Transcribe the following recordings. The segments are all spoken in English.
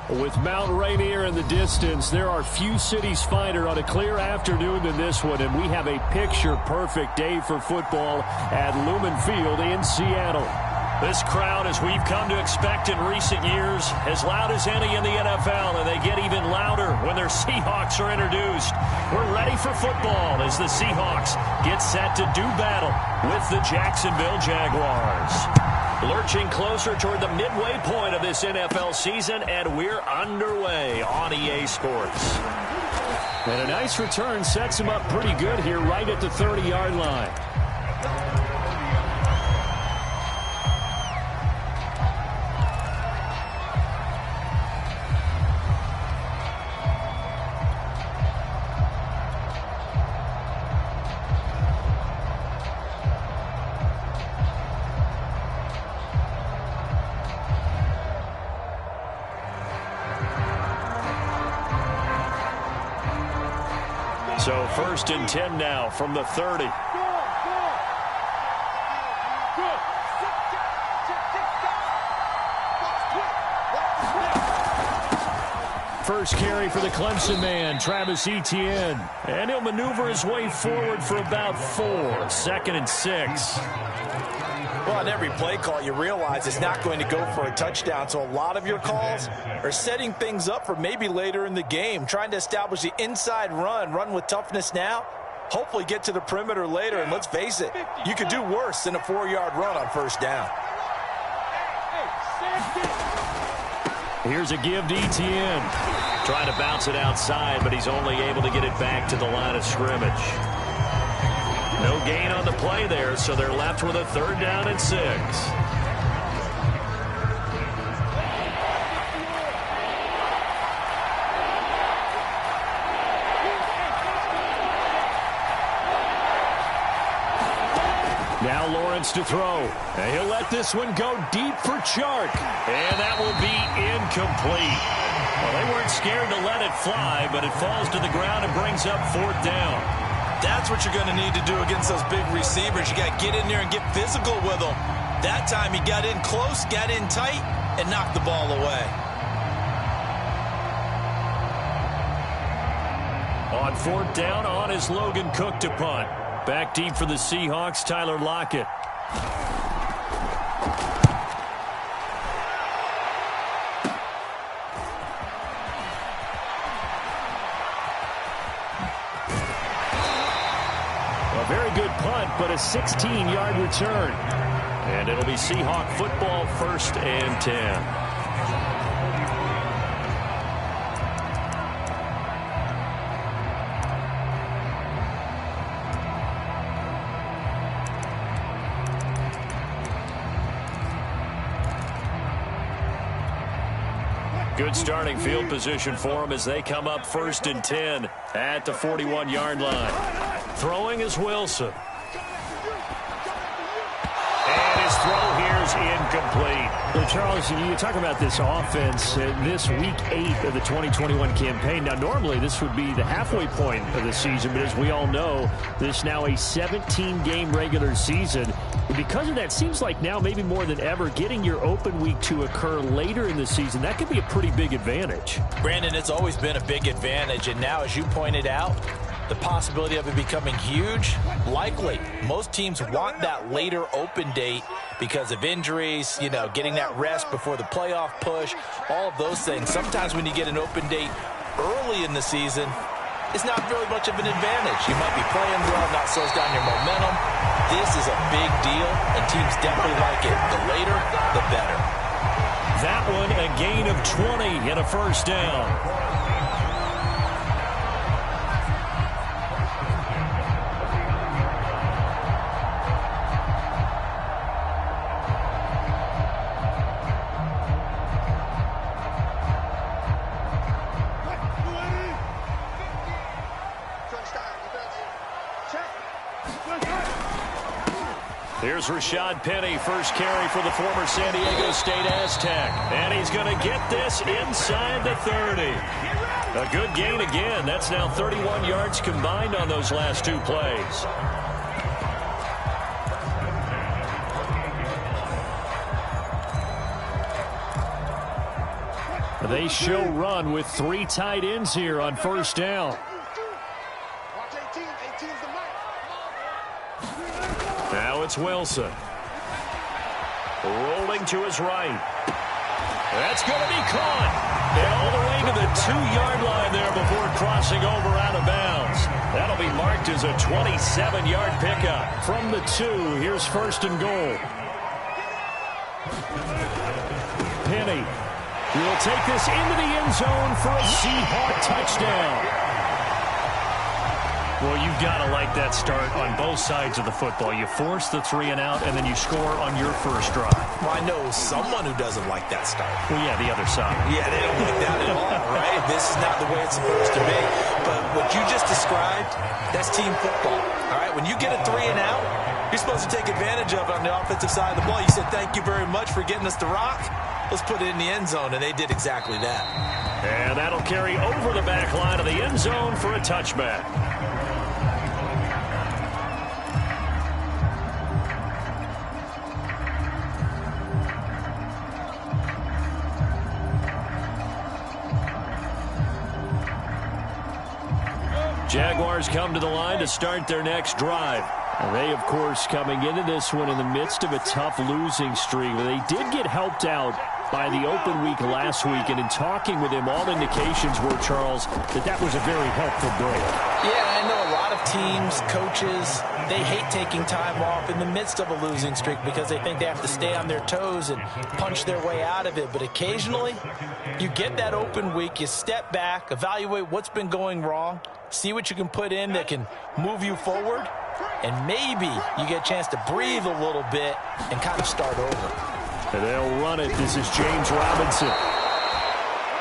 With Mount Rainier in the distance, there are few cities finer on a clear afternoon than this one, and we have a picture-perfect day for football at Lumen Field in Seattle. This crowd, as we've come to expect in recent years, as loud as any in the NFL, and they get even louder when their Seahawks are introduced. We're ready for football as the Seahawks get set to do battle with the Jacksonville Jaguars. Lurching closer toward the midway point of this NFL season, and we're underway on EA Sports. And a nice return sets him up pretty good here right at the 30-yard line. So 1st and 10 now from the 30. First carry for the Clemson man, Travis Etienne. And he'll maneuver his way forward for about 4. 2nd and 6. Well, on every play call, you realize it's not going to go for a touchdown. So a lot of your calls are setting things up for maybe later in the game, trying to establish the inside run with toughness now, hopefully get to the perimeter later. And let's face it, you could do worse than a 4-yard run on 1st down. Here's a give to Etienne. Trying to bounce it outside, but he's only able to get it back to the line of scrimmage. No gain on the play there, so they're left with a 3rd down and 6. Now Lawrence to throw. And he'll let this one go deep for Chark. And that will be incomplete. Well, they weren't scared to let it fly, but it falls to the ground and brings up 4th down. That's what you're going to need to do against those big receivers. You got to get in there and get physical with them. That time he got in close, got in tight, and knocked the ball away. On 4th down, on is Logan Cook to punt. Back deep for the Seahawks, Tyler Lockett. Very good punt, but a 16-yard return. And it'll be Seahawk football, 1st and 10. Good starting field position for them as they come up 1st and 10 at the 41-yard line. Throwing is Wilson. And his throw here is incomplete. Well, Charles, you talk about this offense, this week 8 of the 2021 campaign. Now, normally this would be the halfway point of the season, but as we all know, this is now a 17-game regular season. And because of that, seems like now maybe more than ever, getting your open week to occur later in the season, that could be a pretty big advantage. Brandon, it's always been a big advantage, and now, as you pointed out, the possibility of it becoming huge, likely. Most teams want that later open date because of injuries, you know, getting that rest before the playoff push, all of those things. Sometimes when you get an open date early in the season, it's not really much of an advantage. You might be playing well, not slows down your momentum. This is a big deal, and teams definitely like it. The later, the better. That one, a gain of 20 and a 1st down. Here's Rashad Penny, first carry for the former San Diego State Aztec. And he's going to get this inside the 30. A good gain again. That's now 31 yards combined on those last 2 plays. They show run with 3 tight ends here on first down. Now it's Wilson. Rolling to his right. That's going to be caught. And all the way to the 2-yard line there before crossing over out of bounds. That'll be marked as a 27-yard pickup. From the 2, here's first and goal. Penny will take this into the end zone for a Seahawk touchdown. Well, you've got to like that start on both sides of the football. You force the 3 and out, and then you score on your first drive. Well, I know someone who doesn't like that start. Well, yeah, the other side. Yeah, they don't like that at all, right? This is not the way it's supposed to be. But what you just described, that's team football, all right? When you get a 3 and out, you're supposed to take advantage of it on the offensive side of the ball. You said, thank you very much for getting us the rock. Let's put it in the end zone, and they did exactly that. And that'll carry over the back line of the end zone for a touchback. Jaguars come to the line to start their next drive. And they, of course, coming into this one in the midst of a tough losing streak. They did get helped out by the open week last week. And in talking with him, all indications were, Charles, that was a very helpful break. Yeah, I know a lot of teams, coaches, they hate taking time off in the midst of a losing streak because they think they have to stay on their toes and punch their way out of it. But occasionally, you get that open week, you step back, evaluate what's been going wrong, see what you can put in that can move you forward, and maybe you get a chance to breathe a little bit and kind of start over. And they'll run it. This is James Robinson.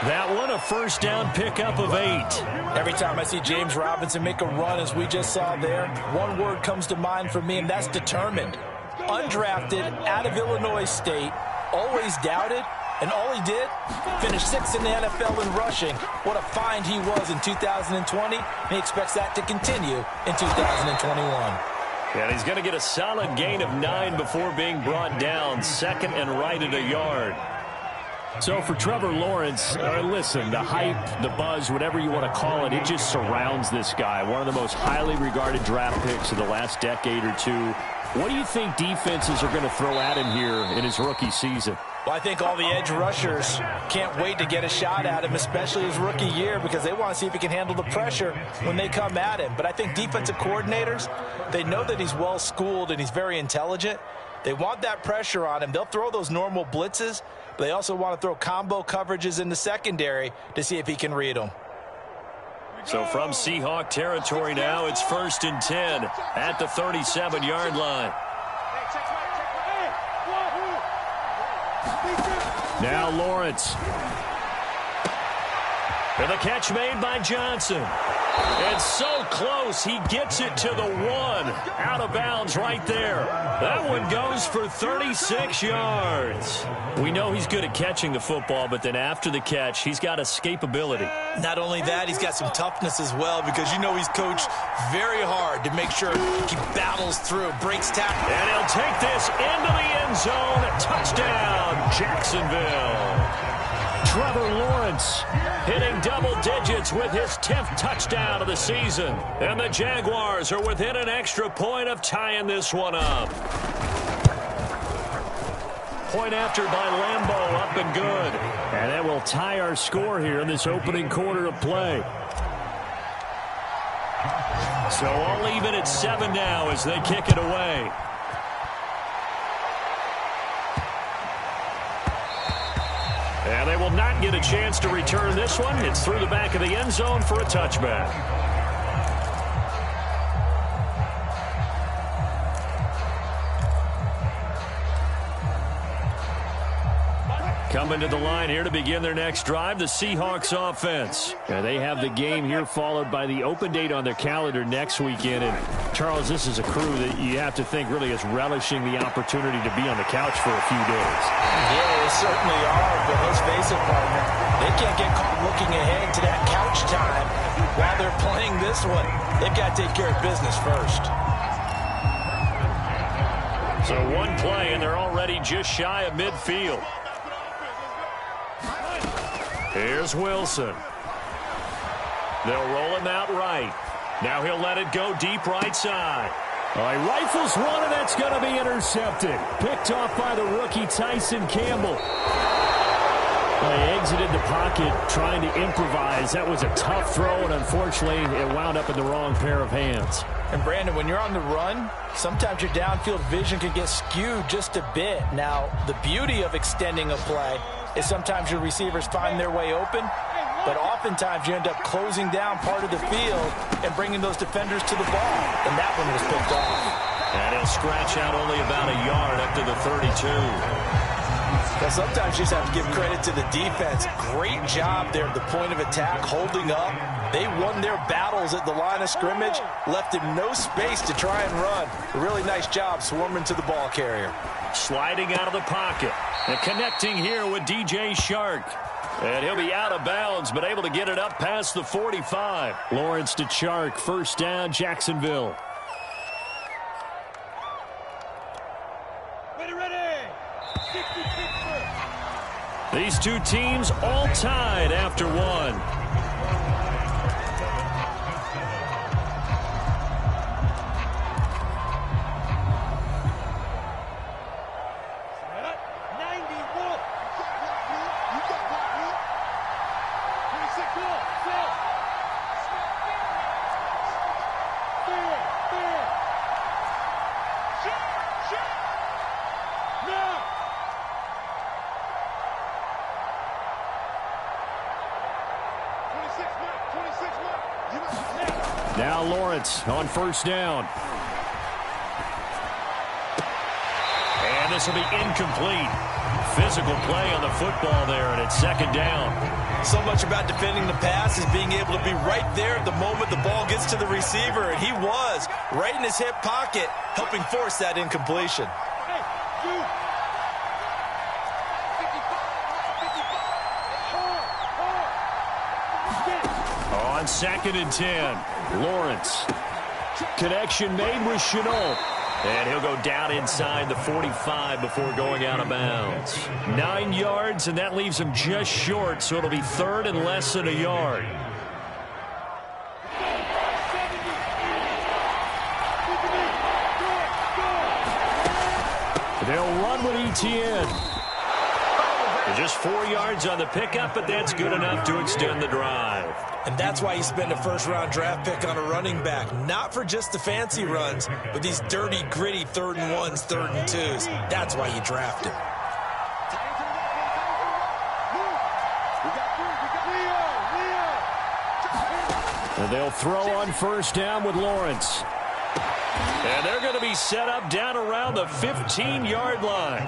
That one, a first down pickup of 8. Every time I see James Robinson make a run, as we just saw there, one word comes to mind for me, and that's determined. Undrafted, out of Illinois State, always doubted, and all he did, finished 6th in the NFL in rushing. What a find he was in 2020, and he expects that to continue in 2021. And he's going to get a solid gain of 9 before being brought down, second and right at a yard. So for Trevor Lawrence, listen, the hype, the buzz, whatever you want to call it, it just surrounds this guy. One of the most highly regarded draft picks of the last decade or two. What do you think defenses are going to throw at him here in his rookie season? Well, I think all the edge rushers can't wait to get a shot at him, especially his rookie year, because they want to see if he can handle the pressure when they come at him. But I think defensive coordinators, they know that he's well-schooled and he's very intelligent. They want that pressure on him. They'll throw those normal blitzes, but they also want to throw combo coverages in the secondary to see if he can read them. So from Seahawk territory now, it's first and 10 at the 37-yard line. Now Lawrence. And the catch made by Johnson. It's so close, he gets it to the 1. Out of bounds right there. That one goes for 36 yards. We know he's good at catching the football, but then after the catch, he's got escapability. Not only that, he's got some toughness as well, because you know he's coached very hard to make sure he battles through, breaks tackle. And he'll take this into the end zone. Touchdown, Jacksonville. Trevor Lawrence hitting double digits with his 10th touchdown of the season. And the Jaguars are within an extra point of tying this one up. Point after by Lambeau, up and good. And that will tie our score here in this opening quarter of play. So all even at 7 now as they kick it away. And they will not get a chance to return this one. It's through the back of the end zone for a touchback. Coming to the line here to begin their next drive, the Seahawks offense. And they have the game here followed by the open date on their calendar next weekend. And Charles, this is a crew that you have to think really is relishing the opportunity to be on the couch for a few days. Yeah, they certainly are, but let's face it, partner, they can't get caught looking ahead to that couch time while they're playing this one. They've got to take care of business first. So one play, and they're already just shy of midfield. Here's Wilson. They'll roll him out right. Now he'll let it go deep right side. All right, rifles one, and that's going to be intercepted. Picked off by the rookie Tyson Campbell. Well, he exited the pocket trying to improvise. That was a tough throw, and unfortunately, it wound up in the wrong pair of hands. And, Brandon, when you're on the run, sometimes your downfield vision can get skewed just a bit. Now, the beauty of extending a play is sometimes your receivers find their way open, but oftentimes you end up closing down part of the field and bringing those defenders to the ball. And that one was picked off. And he'll scratch out only about a yard up to the 32. Well, sometimes you just have to give credit to the defense. Great job there at the point of attack, holding up. They won their battles at the line of scrimmage, left him no space to try and run. A really nice job swarming to the ball carrier. Sliding out of the pocket and connecting here with DJ Chark. And he'll be out of bounds, but able to get it up past the 45. Lawrence to Chark, first down, Jacksonville. These two teams all tied after one. Now Lawrence on first down. And this will be incomplete. Physical play on the football there, and it's second down. So much about defending the pass is being able to be right there at the moment the ball gets to the receiver, and he was right in his hip pocket, helping force that incompletion. On second and 10, Lawrence. Connection made with Shenault. And he'll go down inside the 45 before going out of bounds. 9 yards, and that leaves him just short, so it'll be third and less than a yard. They'll run with Etienne. Just 4 yards on the pickup, but that's good enough to extend the drive. And that's why you spend a first-round draft pick on a running back. Not for just the fancy runs, but these dirty, gritty 3rd and 1s, 3rd and 2s. That's why you draft him. And they'll throw on first down with Lawrence. And they're going to be set up down around the 15-yard line.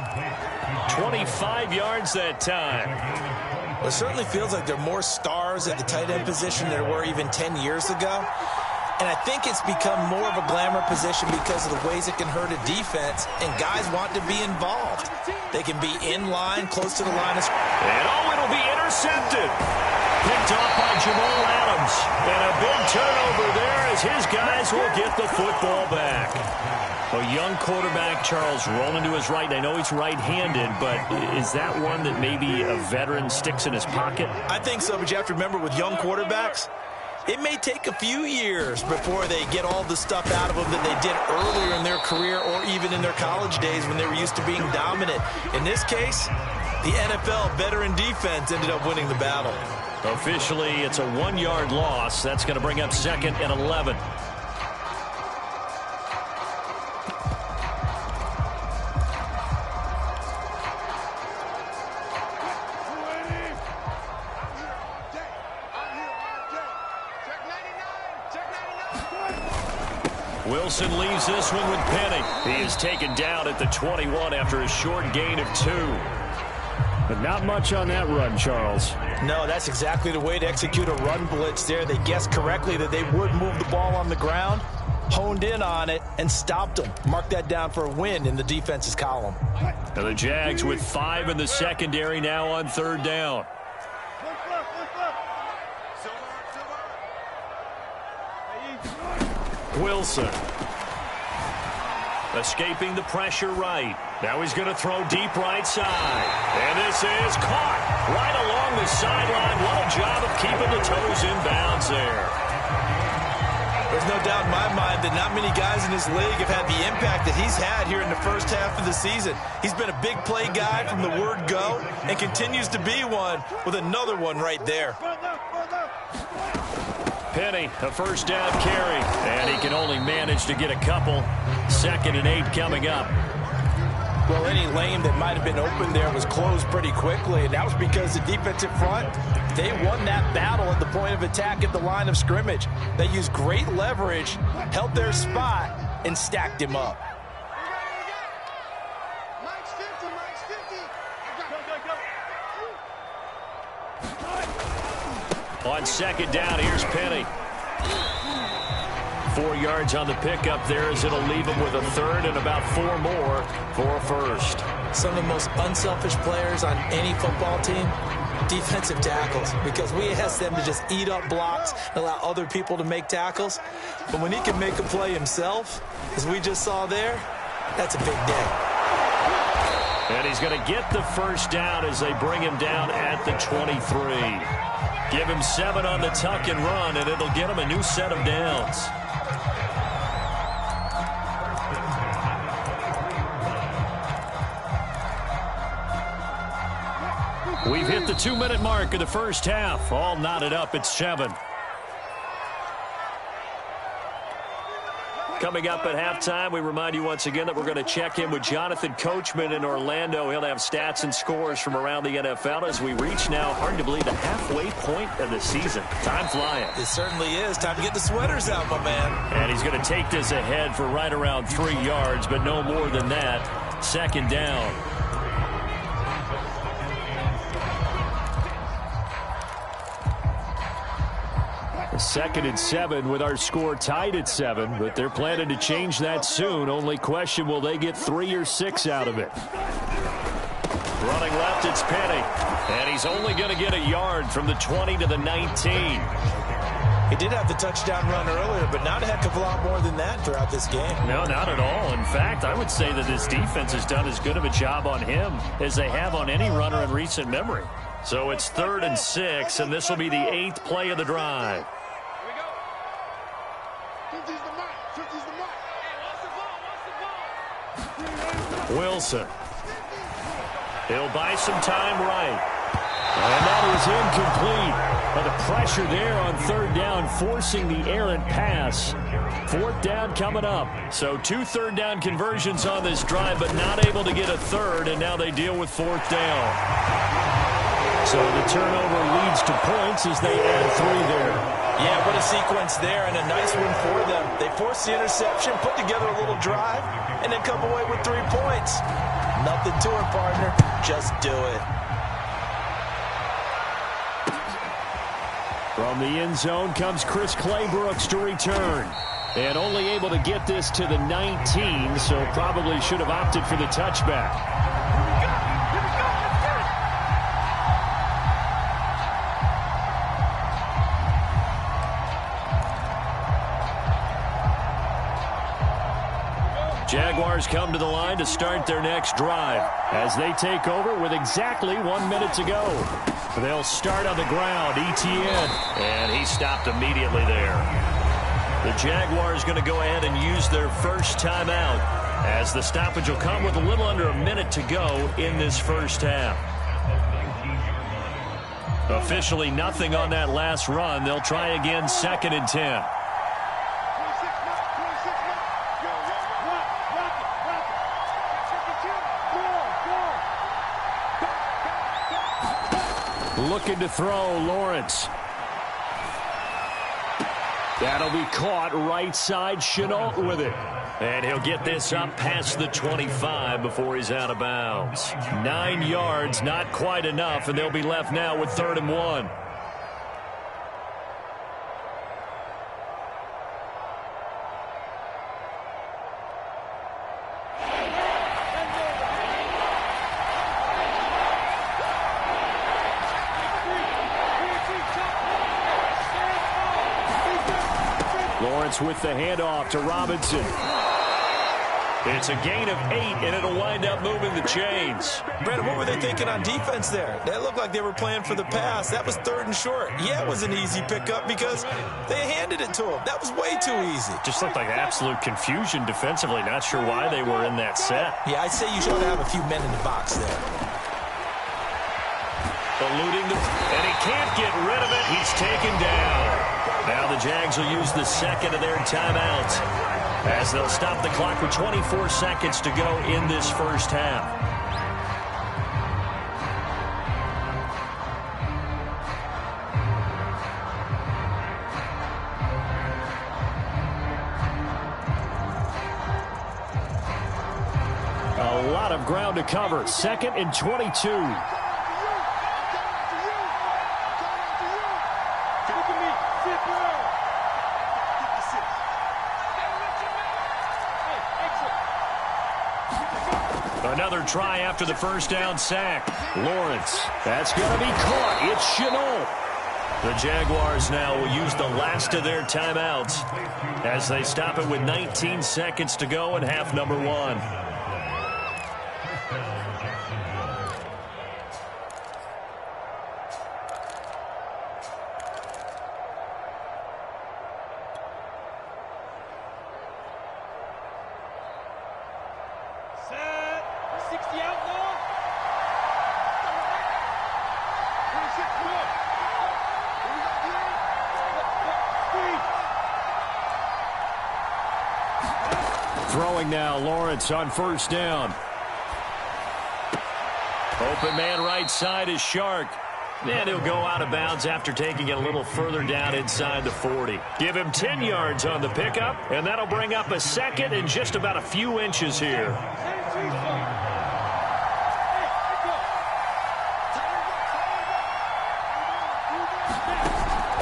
25 yards that time. Well, it certainly feels like there are more stars at the tight end position than there were even 10 years ago. And I think it's become more of a glamour position because of the ways it can hurt a defense, and guys want to be involved. They can be in line, close to the line of scrimmage. And it'll be intercepted. Picked off by Jamal Adams. And a big turnover there as his guys will get the football back. A young quarterback, Charles, rolling to his right. I know he's right-handed, but is that one that maybe a veteran sticks in his pocket? I think so, but you have to remember with young quarterbacks, it may take a few years before they get all the stuff out of them that they did earlier in their career or even in their college days when they were used to being dominant. In this case, the NFL veteran defense ended up winning the battle. Officially, it's a 1-yard loss. That's going to bring up second and 11. Wilson leaves this one with Penny. He is taken down at the 21 after a short gain of 2. But not much on that run, Charles. No, that's exactly the way to execute a run blitz there. They guessed correctly that they would move the ball on the ground, honed in on it, and stopped them. Mark that down for a win in the defense's column. Now the Jags with 5 in the secondary now on third down. Wilson. Escaping the pressure right. Now he's going to throw deep right side. And this is caught right along the sideline. What a job of keeping the toes in bounds there. There's no doubt in my mind that not many guys in this league have had the impact that he's had here in the first half of the season. He's been a big play guy from the word go and continues to be one with another one right there. Penny, a first down carry, and he can only manage to get a couple. 2nd and 8 coming up. Well, any lane that might have been open there was closed pretty quickly, and that was because the defensive front, they won that battle at the point of attack at the line of scrimmage. They used great leverage, held their spot, and stacked him up. On 2nd down, here's Penny. 4 yards on the pickup there as it'll leave him with a 3rd and about 4 more for a 1st. Some of the most unselfish players on any football team, defensive tackles, because we ask them to just eat up blocks and allow other people to make tackles. But when he can make a play himself, as we just saw there, that's a big day. And he's going to get the first down as they bring him down at the 23. Give him 7 on the tuck and run, and it'll get him a new set of downs. We've hit the 2-minute mark of the first half. All knotted up at 7. Coming up at halftime, we remind you once again that we're going to check in with Jonathan Coachman in Orlando. He'll have stats and scores from around the NFL as we reach now, hard to believe, the halfway point of the season. Time flying. It certainly is. Time to get the sweaters out, my man. And he's going to take this ahead for right around 3 yards, but no more than that. 2nd down. Second and 7 with our score tied at 7, but they're planning to change that soon. Only question, will they get 3 or 6 out of it? Running left, it's Penny. And he's only going to get a yard from the 20 to the 19. He did have the touchdown run earlier, but not a heck of a lot more than that throughout this game. No, not at all. In fact, I would say that this defense has done as good of a job on him as they have on any runner in recent memory. So it's 3rd and 6, and this will be the 8th play of the drive. Wilson. He'll buy some time right. And that is incomplete. But the pressure there on 3rd down, forcing the errant pass. 4th down coming up. So 2 3rd down conversions on this drive, but not able to get a 3rd, and now they deal with 4th down. So the turnover leads to points as they add 3 there. Yeah, what a sequence there, and a nice one for them. They forced the interception, put together a little drive, and then come away with 3 points. Nothing to it, partner. Just do it. From the end zone comes Chris Claybrooks to return. And only able to get this to the 19, so probably should have opted for the touchback. Jaguars come to the line to start their next drive as they take over with exactly 1 minute to go. They'll start on the ground, Etienne, and he stopped immediately there. The Jaguars going to go ahead and use their first timeout as the stoppage will come with a little under a minute to go in this first half. Officially nothing on that last run. They'll try again, 2nd and 10. Looking to throw, Lawrence. That'll be caught right side, Chenault with it. And he'll get this up past the 25 before he's out of bounds. 9 yards, not quite enough, and they'll be left now with 3rd and 1. Lawrence with the handoff to Robinson. It's a gain of 8, and it'll wind up moving the chains. Brandon, what were they thinking on defense there? They looked like they were playing for the pass. That was 3rd and short. Yeah, it was an easy pickup because they handed it to him. That was way too easy. Just looked like absolute confusion defensively. Not sure why they were in that set. Yeah, I'd say you should have a few men in the box there. Eluding and he can't get rid of it. He's taken down. Now the Jags will use the second of their timeouts as they'll stop the clock with 24 seconds to go in this first half. A lot of ground to cover. 2nd and 22. Another try after the first down sack. Lawrence. That's going to be caught. It's Shenault. The Jaguars now will use the last of their timeouts as they stop it with 19 seconds to go in half number 1. Throwing now, Lawrence on first down. Open man right side is Shark. And he'll go out of bounds after taking it a little further down inside the 40. Give him 10 yards on the pickup, and that'll bring up a second and just about a few inches here.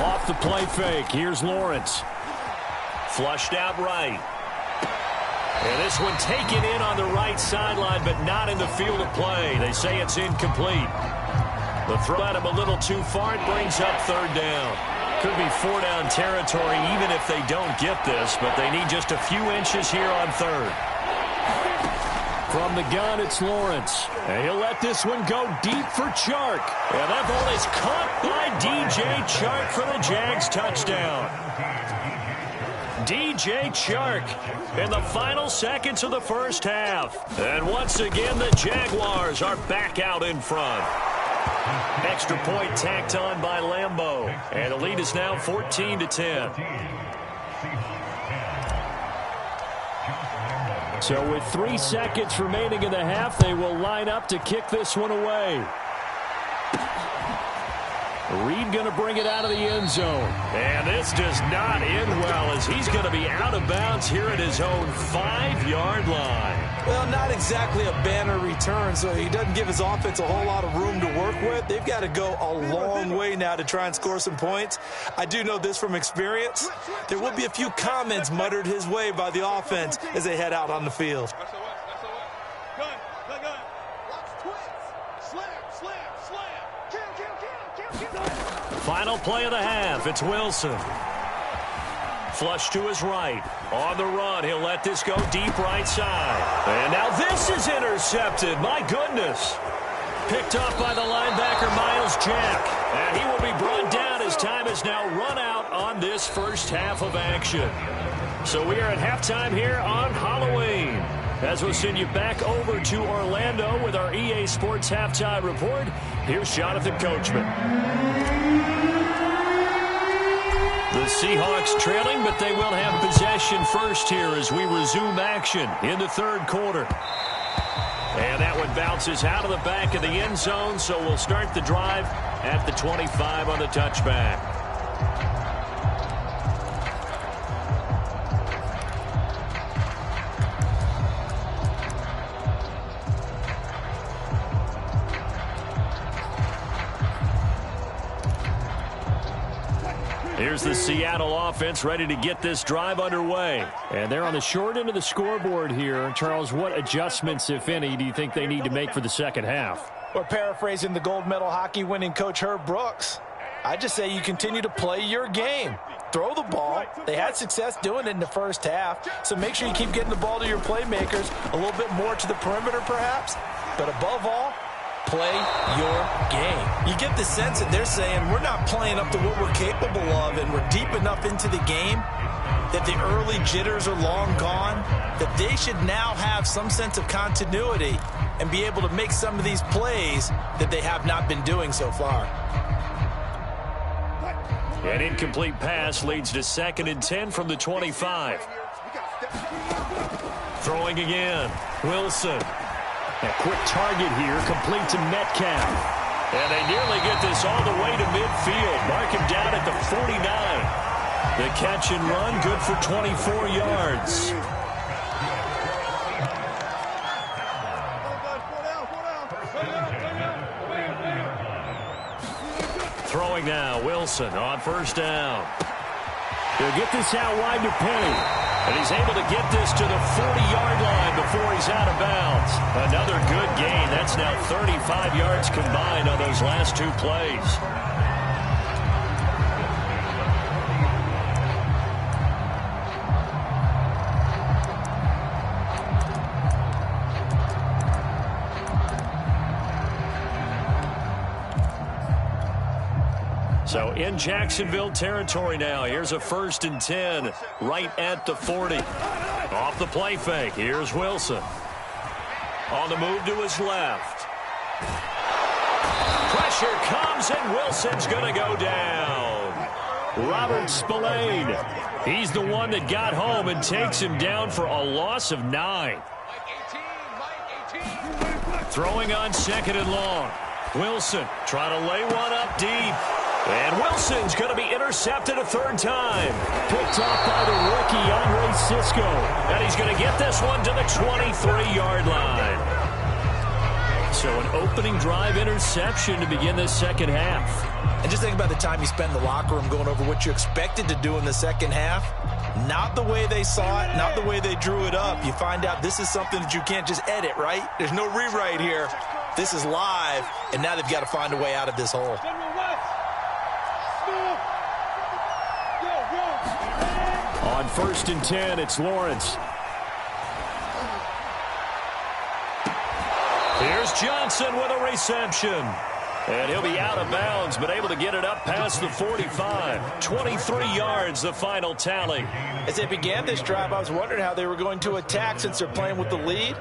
Off the play fake, here's Lawrence. Flushed out right. And this one taken in on the right sideline, but not in the field of play. They say it's incomplete. The throw at him a little too far. It brings up 3rd down. Could be 4-down territory even if they don't get this, but they need just a few inches here on 3rd. From the gun, it's Lawrence. And he'll let this one go deep for Chark. And that ball is caught by DJ Chark for the Jags touchdown. DJ Chark in the final seconds of the first half. And once again, the Jaguars are back out in front. Extra point tacked on by Lambeau. And the lead is now 14-10. So with 3 seconds remaining in the half, they will line up to kick this one away. Reed going to bring it out of the end zone. And this does not end well as he's going to be out of bounds here at his own 5-yard line. Well, not exactly a banner return, so he doesn't give his offense a whole lot of room to work with. They've got to go a long way now to try and score some points. I do know this from experience. There will be a few comments muttered his way by the offense as they head out on the field. Final play of the half. It's Wilson. Flush to his right. On the run, he'll let this go deep right side. And now this is intercepted. My goodness. Picked up by the linebacker, Miles Jack. And he will be brought down as time has now run out on this first half of action. So we are at halftime here on Halloween. As we'll send you back over to Orlando with our EA Sports Halftime Report, here's Jonathan Coachman. The Seahawks trailing, but they will have possession first here as we resume action in the 3rd quarter. And that one bounces out of the back of the end zone, so we'll start the drive at the 25 on the touchback. Here's the Seattle offense ready to get this drive underway. And they're on the short end of the scoreboard here. Charles, what adjustments, if any, do you think they need to make for the second half? We're paraphrasing the gold medal hockey winning coach Herb Brooks. I just say you continue to play your game. throw the ball. They had success doing it in the first half, so make sure you keep getting the ball to your playmakers, a little bit more to the perimeter perhaps, but above all, play your game. You get the sense that they're saying we're not playing up to what we're capable of, and we're deep enough into the game that the early jitters are long gone, that they should now have some sense of continuity and be able to make some of these plays that they have not been doing so far. An incomplete pass leads to 2nd and 10 from the 25. Throwing again. Wilson. A quick target here, complete to Metcalf. And they nearly get this all the way to midfield. Mark him down at the 49. The catch and run, good for 24 yards. Throwing now, Wilson on 1st down. He'll get this out wide to Penny. And he's able to get this to the 40-yard line before he's out of bounds. Another good gain. That's now 35 yards combined on those last 2 plays. So in Jacksonville territory now. Here's a 1st and 10 right at the 40. Off the play fake. Here's Wilson. On the move to his left. Pressure comes, and Wilson's going to go down. Robert Spillane. He's the one that got home and takes him down for a loss of 9. Throwing on 2nd and long. Wilson trying to lay one up deep. And Wilson's going to be intercepted a 3rd time. Picked off by the rookie, Andre Cisco. And he's going to get this one to the 23-yard line. So an opening drive interception to begin this 2nd half. And just think about the time you spend in the locker room going over what you expected to do in the 2nd half. Not the way they saw it, not the way they drew it up. You find out this is something that you can't just edit, right? There's no rewrite here. This is live, and now they've got to find a way out of this hole. On 1st and 10, it's Lawrence. Here's Johnson with a reception. And he'll be out of bounds, but able to get it up past the 45. 23 yards, the final tally. As they began this drive, I was wondering how they were going to attack since they're playing with the lead.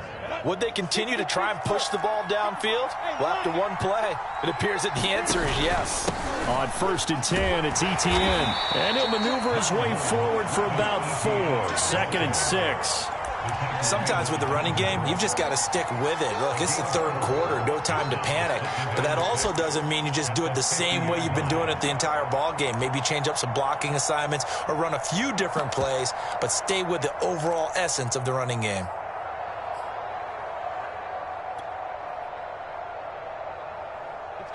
Would they continue to try and push the ball downfield? Well, after one play, it appears that the answer is yes. On 1st and 10, it's Etienne. And he'll maneuver his way forward for about 4. 2nd and 6. Sometimes with the running game, you've just got to stick with it. Look, it's the 3rd quarter, no time to panic. But that also doesn't mean you just do it the same way you've been doing it the entire ball game. Maybe change up some blocking assignments or run a few different plays, but stay with the overall essence of the running game.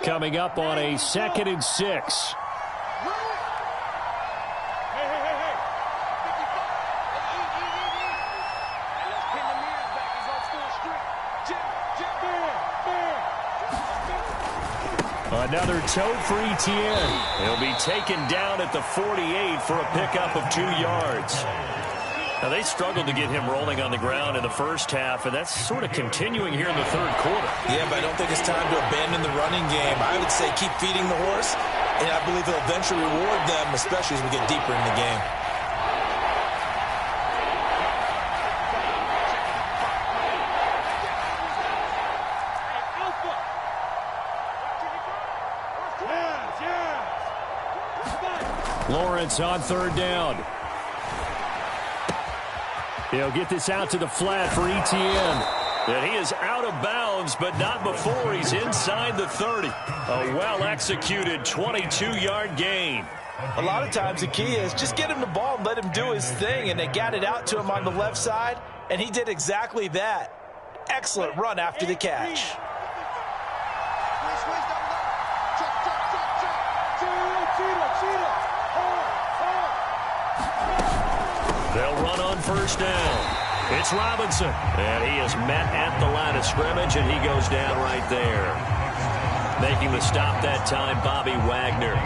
Coming up on a 2nd and 6. Another tote for Etienne. He'll be taken down at the 48 for a pickup of 2 yards. Now, they struggled to get him rolling on the ground in the first half, and that's sort of continuing here in the 3rd quarter. Yeah, but I don't think it's time to abandon the running game. I would say keep feeding the horse, and I believe he'll eventually reward them, especially as we get deeper in the game. Lawrence on 3rd down. He'll get this out to the flat for Etienne. And he is out of bounds, but not before he's inside the 30. A well-executed 22-yard gain. A lot of times the key is just get him the ball and let him do his thing, and they got it out to him on the left side, and he did exactly that. Excellent run after the catch. They'll run on 1st down. It's Robinson, and he is met at the line of scrimmage, and he goes down right there. Making the stop that time, Bobby Wagner.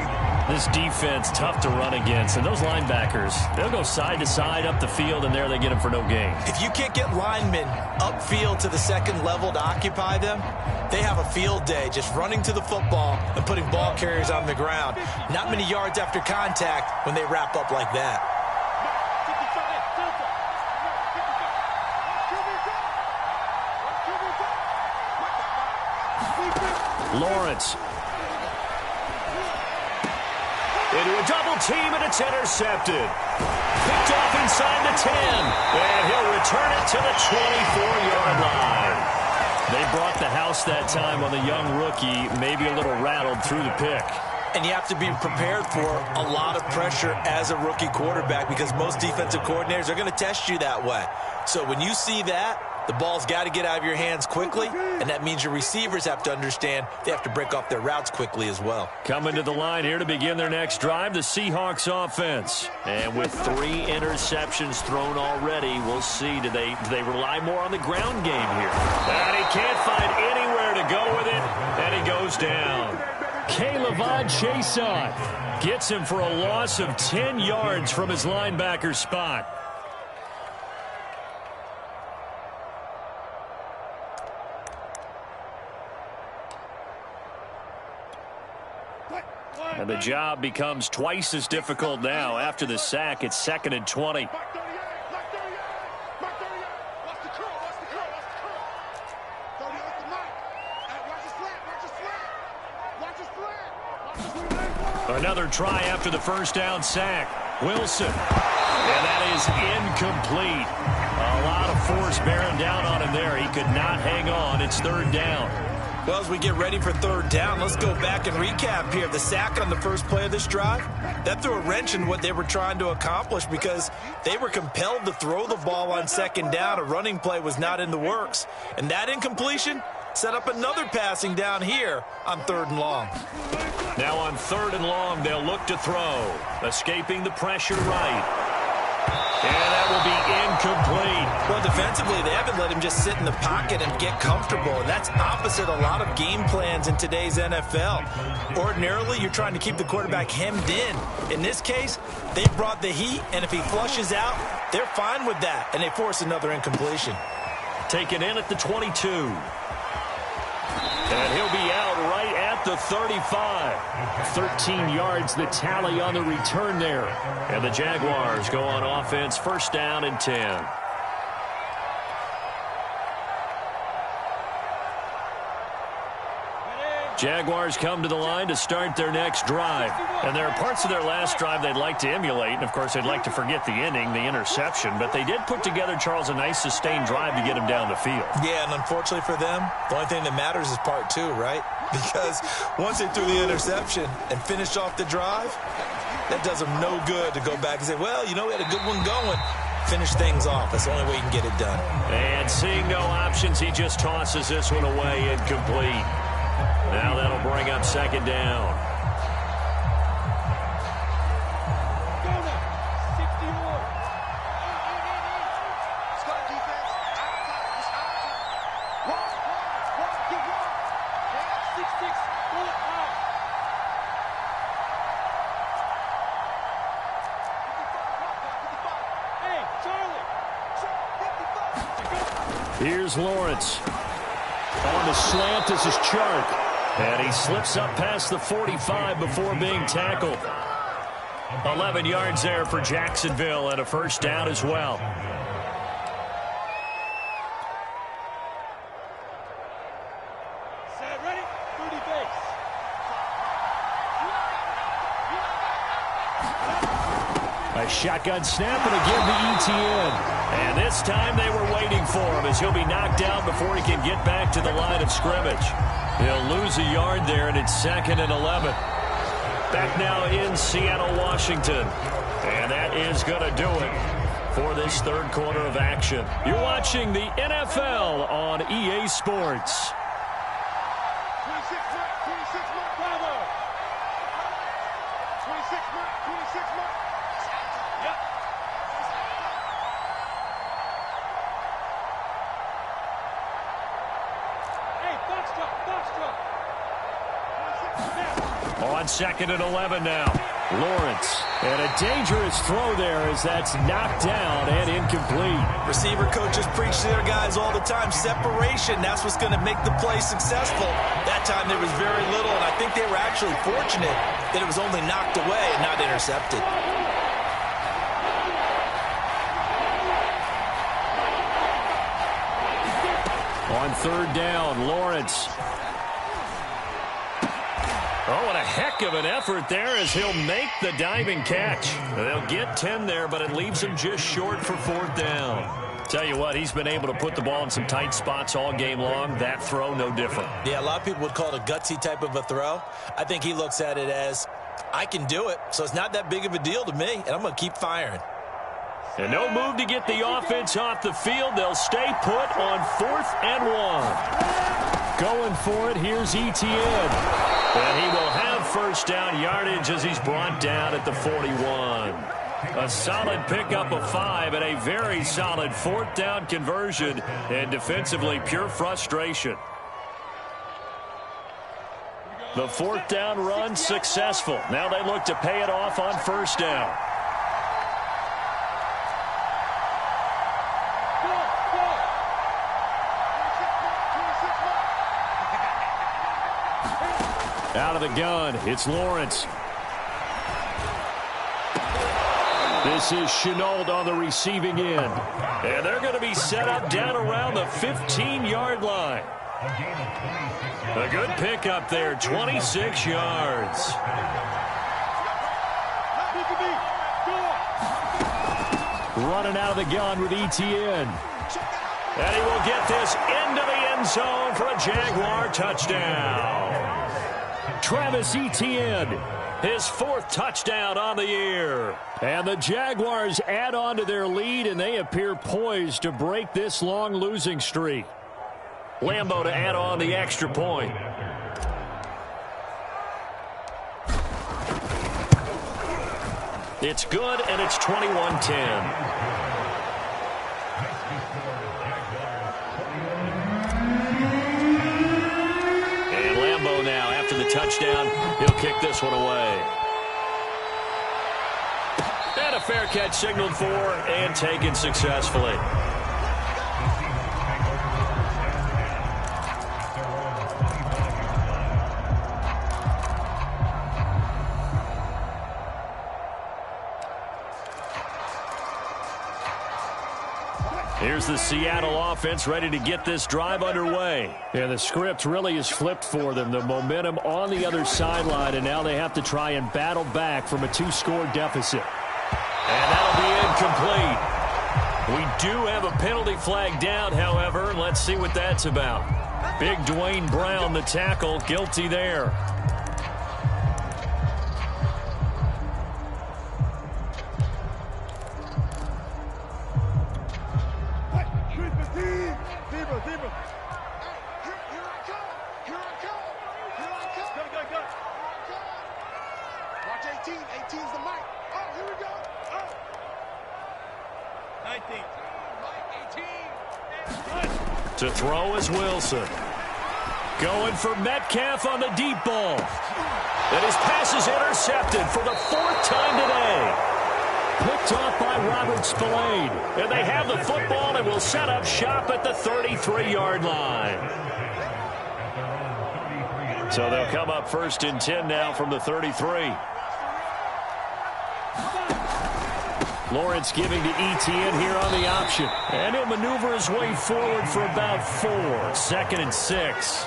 This defense, tough to run against. And those linebackers, they'll go side to side up the field, and there they get them for no gain. If you can't get linemen upfield to the second level to occupy them, they have a field day just running to the football and putting ball carriers on the ground. Not many yards after contact when they wrap up like that. Lawrence. Into a double team, and it's intercepted. Picked off inside the 10. And he'll return it to the 24-yard line. They brought the house that time on the young rookie, maybe a little rattled through the pick. And you have to be prepared for a lot of pressure as a rookie quarterback because most defensive coordinators are going to test you that way. So when you see that, the ball's got to get out of your hands quickly, and that means your receivers have to understand they have to break off their routes quickly as well. Coming to the line here to begin their next drive, the Seahawks offense. And with 3 interceptions thrown already, we'll see. Do they rely more on the ground game here? And he can't find anywhere to go with it, and he goes down. K'Lavon Chaisson gets him for a loss of 10 yards from his linebacker spot. And the job becomes twice as difficult now. After the sack, it's 2nd and 20. Another try after the first down sack. Wilson. And that is incomplete. A lot of force bearing down on him there. He could not hang on. It's 3rd down. Well, as we get ready for 3rd down, let's go back and recap here. The sack on the first play of this drive, that threw a wrench in what they were trying to accomplish because they were compelled to throw the ball on 2nd down. A running play was not in the works. And that incompletion set up another passing down here on 3rd and long. Now on 3rd and long, they'll look to throw. Escaping the pressure right. And that will be incomplete. Well, defensively, they haven't let him just sit in the pocket and get comfortable. And that's opposite a lot of game plans in today's NFL. Ordinarily, you're trying to keep the quarterback hemmed in. In this case, they brought the heat, and if he flushes out, they're fine with that. And they force another incompletion. Taken in at the 22. And he'll be out right at the 35. 13 yards the tally on the return there. And the Jaguars go on offense, 1st down and 10. Jaguars come to the line to start their next drive. And there are parts of their last drive they'd like to emulate. And, of course, they'd like to forget the inning, the interception. But they did put together, Charles, a nice sustained drive to get him down the field. Yeah, and unfortunately for them, the only thing that matters is part 2, right? Because once they threw the interception and finished off the drive, that does them no good to go back and say, well, you know, we had a good one going. Finish things off. That's the only way you can get it done. And seeing no options, he just tosses this one away incomplete. Now that'll bring up 2nd down. Here's Lawrence. On the slant, this is Chark. And he slips up past the 45 before being tackled. 11 yards there for Jacksonville and a 1st down as well. Set, ready? 30 base. A shotgun snap and again to ETN. And this time they were waiting for him as he'll be knocked down before he can get back to the line of scrimmage. He'll lose a yard there, and it's 2nd and 11. Back now in Seattle, Washington. And that is going to do it for this 3rd quarter of action. You're watching the NFL on EA Sports. 26 mark, Bravo. 26 mark. Yep. Hey, box drop. On 2nd and 11 now. Lawrence. And a dangerous throw there as that's knocked down and incomplete. Receiver coaches preach to their guys all the time. Separation, that's what's going to make the play successful. That time there was very little, and I think they were actually fortunate that it was only knocked away and not intercepted. On 3rd down, Lawrence. Oh, and a heck of an effort there as he'll make the diving catch. They'll get 10 there, but it leaves him just short for 4th down. Tell you what, he's been able to put the ball in some tight spots all game long. That throw, no different. Yeah, a lot of people would call it a gutsy type of a throw. I think he looks at it as, I can do it, so it's not that big of a deal to me, and I'm going to keep firing. And no move to get the offense off the field. They'll stay put on 4th and 1. Going for it, here's Etienne. And he will have 1st down yardage as he's brought down at the 41. A solid pickup of 5 and a very solid 4th down conversion. And defensively, pure frustration. The 4th down run successful. Now they look to pay it off on 1st down. Out of the gun, it's Lawrence. This is Shenault on the receiving end. And they're going to be set up down around the 15-yard line. A good pickup there, 26 yards. Running out of the gun with Etienne. And he will get this into the end zone for a Jaguar touchdown. Travis Etienne, his 4th touchdown on the year. And the Jaguars add on to their lead, and they appear poised to break this long losing streak. Lambeau to add on the extra point. It's good, and it's 21-10. Now, after the touchdown, he'll kick this one away. And a fair catch signaled for and taken successfully. Here's the Seattle offense ready to get this drive underway. Yeah, the script really is flipped for them. The momentum on the other sideline, and now they have to try and battle back from a 2-score deficit. And that'll be incomplete. We do have a penalty flag down, however. Let's see what that's about. Big Dwayne Brown, the tackle, guilty there. To throw is Wilson. Going for Metcalf on the deep ball. And his pass is intercepted for the 4th time today. Picked off by Robert Spillane. And they have the football and will set up shop at the 33-yard line. So they'll come up 1st and 10 now from the 33. Lawrence giving to Etienne here on the option. And he'll maneuver his way forward for about 4. 2nd and 6.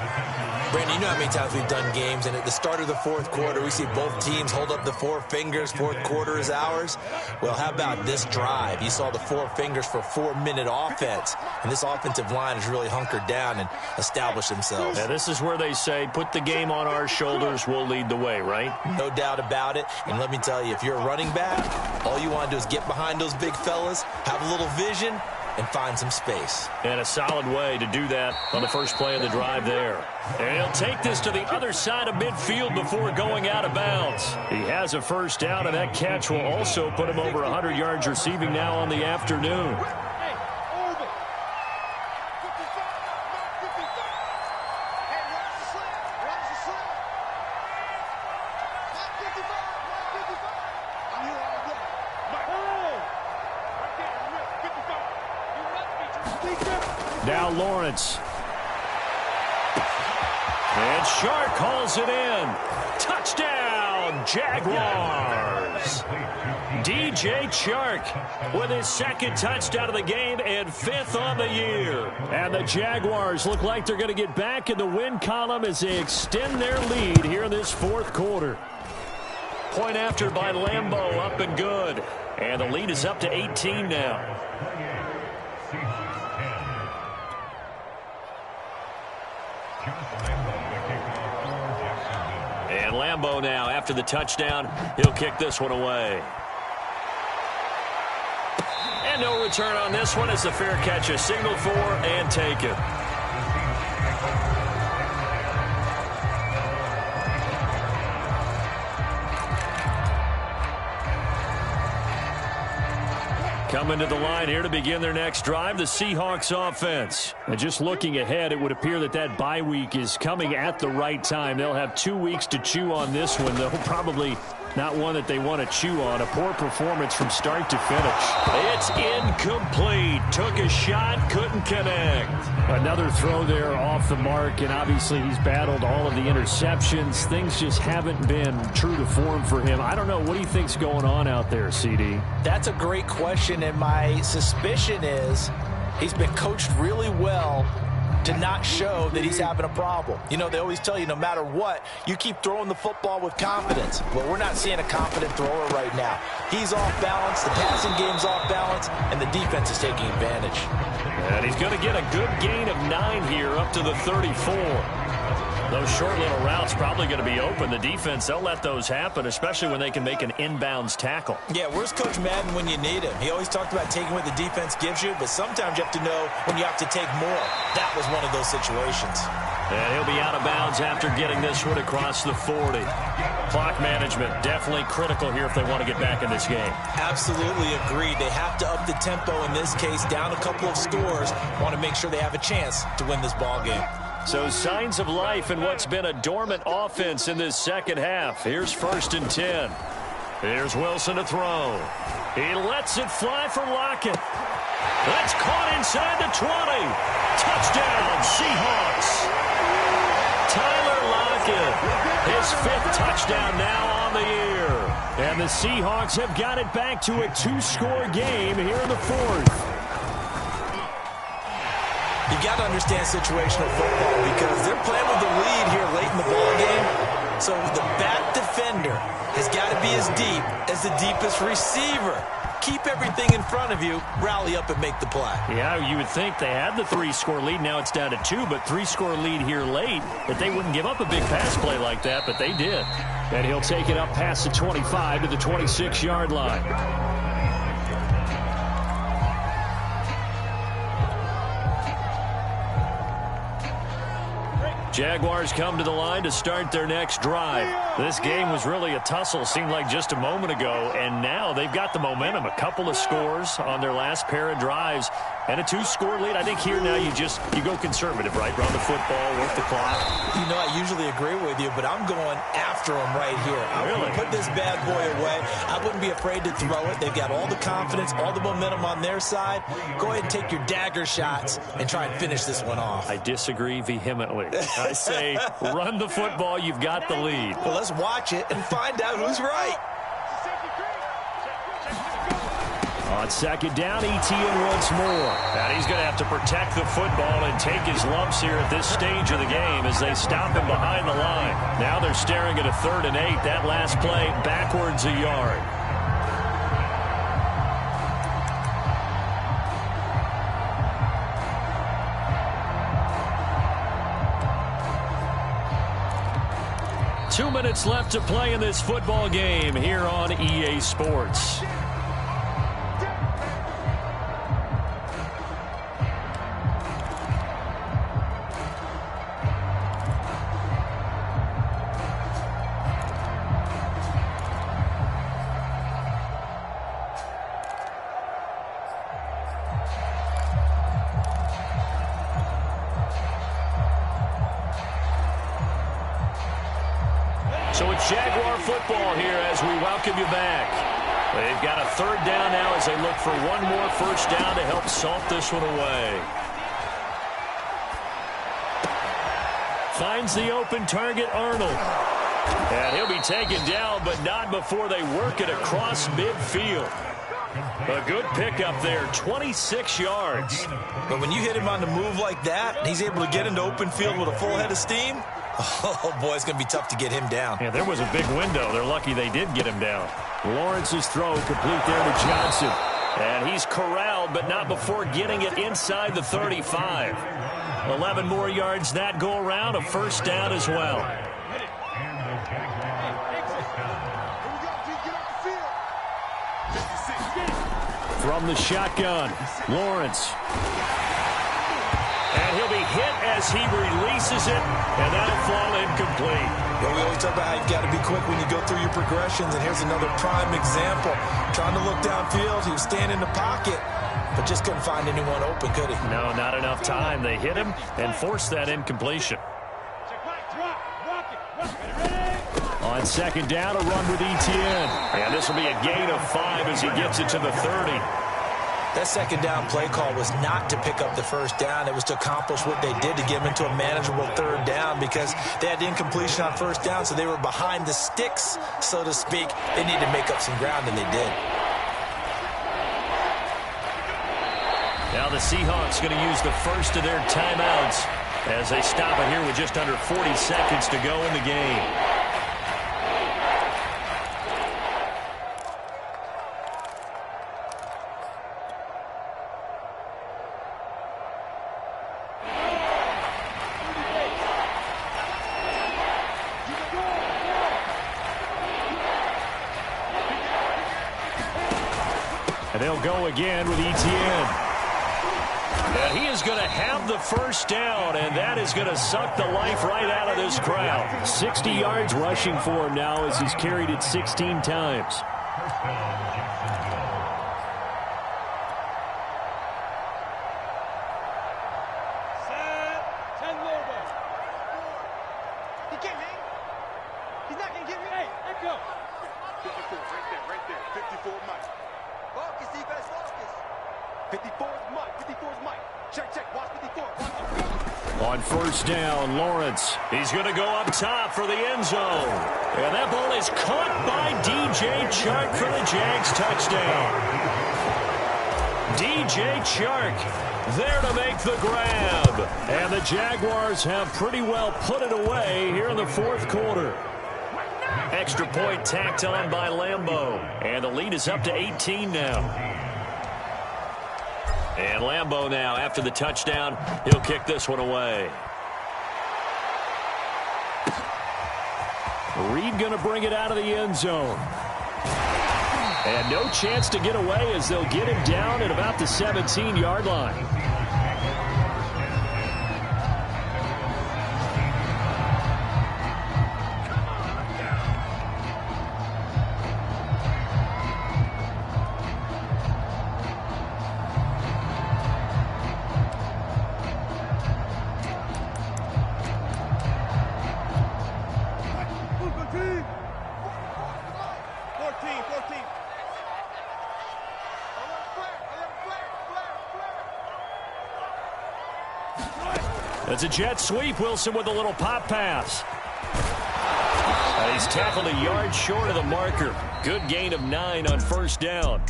Brandon, you know how many times we've done games, and at the start of the 4th quarter, we see both teams hold up the 4 fingers. 4th quarter is ours. Well, how about this drive? You saw the 4 fingers for 4-minute offense, and this offensive line has really hunkered down and established themselves. Now, this is where they say, put the game on our shoulders, we'll lead the way, right? No doubt about it. And let me tell you, if you're a running back, all you want to do is get behind those big fellas, have a little vision, and find some space. And a solid way to do that on the first play of the drive there. And he'll take this to the other side of midfield before going out of bounds. He has a 1st down, and that catch will also put him over 100 yards receiving now on the afternoon. Now Lawrence. And Shark hauls it in. Touchdown, Jaguars. DJ Chark with his second touchdown of the game and 5th on the year. And the Jaguars look like they're going to get back in the win column as they extend their lead here in this 4th quarter. Point after by Lambeau, up and good. And the lead is up to 18 now. And Lambeau now, after the touchdown, he'll kick this one away. And no return on this one as the fair catch is signaled for and taken. Coming to the line here to begin their next drive, the Seahawks offense. And just looking ahead, it would appear that that bye week is coming at the right time. They'll have 2 weeks to chew on this one, though probably not one that they want to chew on. A poor performance from start to finish. It's incomplete. Took a shot, couldn't connect. Another throw there off the mark, and obviously he's battled all of the interceptions. Things just haven't been true to form for him. I don't know. What do you think's going on out there, CD? That's a great question, and my suspicion is he's been coached really well to not show that he's having a problem. You know, they always tell you no matter what, you keep throwing the football with confidence. Well, we're not seeing a confident thrower right now. He's off balance, the passing game's off balance, and the defense is taking advantage. And he's going to get a good gain of 9 here up to the 34. Those short little routes probably going to be open. The defense, they'll let those happen, especially when they can make an inbounds tackle. Yeah, where's Coach Madden when you need him? He always talked about taking what the defense gives you, but sometimes you have to know when you have to take more. That was one of those situations. And he'll be out of bounds after getting this one across the 40. Clock management, definitely critical here if they want to get back in this game. Absolutely agreed. They have to up the tempo in this case, down a couple of scores. Want to make sure they have a chance to win this ball game. So signs of life in what's been a dormant offense in this second half. Here's 1st and 10. Here's Wilson to throw. He lets it fly for Lockett. That's caught inside the 20. Touchdown, Seahawks. Tyler Lockett, his 5th touchdown now on the year. And the Seahawks have got it back to a 2-score game here in the 4th. You got to understand situational football because they're playing with the lead here late in the ball game. So the back defender has got to be as deep as the deepest receiver. Keep everything in front of you, rally up and make the play. Yeah, you would think they had the 3-score lead. Now it's down to 2, but 3-score lead here late, that they wouldn't give up a big pass play like that, but they did. And he'll take it up past the 25 to the 26-yard line. Jaguars come to the line to start their next drive. This game was really a tussle, seemed like just a moment ago, and now they've got the momentum. A couple of scores on their last pair of drives, and a 2-score lead. I think here now you go conservative, right? Run the football, work the clock. You know, I usually agree with you, but I'm going after them right here. I want to put this bad boy away. I wouldn't be afraid to throw it. They've got all the confidence, all the momentum on their side. Go ahead and take your dagger shots and try and finish this one off. I disagree vehemently. I say run the football. You've got the lead. Well, let's watch it and find out who's right. On 2nd down, Etienne once more. And he's going to have to protect the football and take his lumps here at this stage of the game as they stop him behind the line. Now they're staring at a 3rd and 8. That last play backwards a yard. Two minutes left to play in this football game here on EA Sports. So it's Jaguar football here as we welcome you back. They've got a 3rd down now as they look for one more 1st down to help salt this one away. finds the open target, Arnold. And he'll be taken down, but not before they work it across midfield. A good pickup there, 26 yards. But when you hit him on the move like that, and he's able to get into open field with a full head of steam, oh, boy, it's going to be tough to get him down. Yeah, there was a big window. They're lucky they did get him down. Lawrence's throw complete there to Johnson. And he's corralled, but not before getting it inside the 35. 11 more yards that go around, a first down as well. From the shotgun, Lawrence. And he'll be hit as he releases it, and that'll fall incomplete. Well, we always talk about how you've got to be quick when you go through your progressions, and here's another prime example. Trying to look downfield, he was standing in the pocket, but just couldn't find anyone open, could he? No, not enough time. They hit him and forced that incompletion. On second down, a run with Etienne. And this will be a gain of 5 as he gets it to the 30. That second down play call was not to pick up the first down. It was to accomplish what they did to get them into a manageable third down because they had the incompletion on first down, so they were behind the sticks, so to speak. They needed to make up some ground, and they did. Now the Seahawks going to use the first of their timeouts as they stop it here with just under 40 seconds to go in the game. And they'll go again with Etienne. And he is going to have the first down, and that is going to suck the life right out of this crowd. 60 yards rushing for him now as he's carried it 16 times. He can't hang. He's not going to get me. Hey, let go. 54, right there. 54 Mike. Focus, defense, focus. 54 is Mike. 54 is Mike. Check. Watch 54. On first down, Lawrence. He's going to go up top for the end zone. And that ball is caught by DJ Chark for the Jags touchdown. DJ Chark there to make the grab. And the Jaguars have pretty well put it away here in the fourth quarter. Extra point tacked on by Lambeau. And the lead is up to 18 now. And Lambeau now, after the touchdown, he'll kick this one away. Reed going to bring it out of the end zone. And no chance to get away as they'll get him down at about the 17-yard line. It's a jet sweep. Wilson with a little pop pass. And he's tackled a yard short of the marker. Good gain of 9 on first down.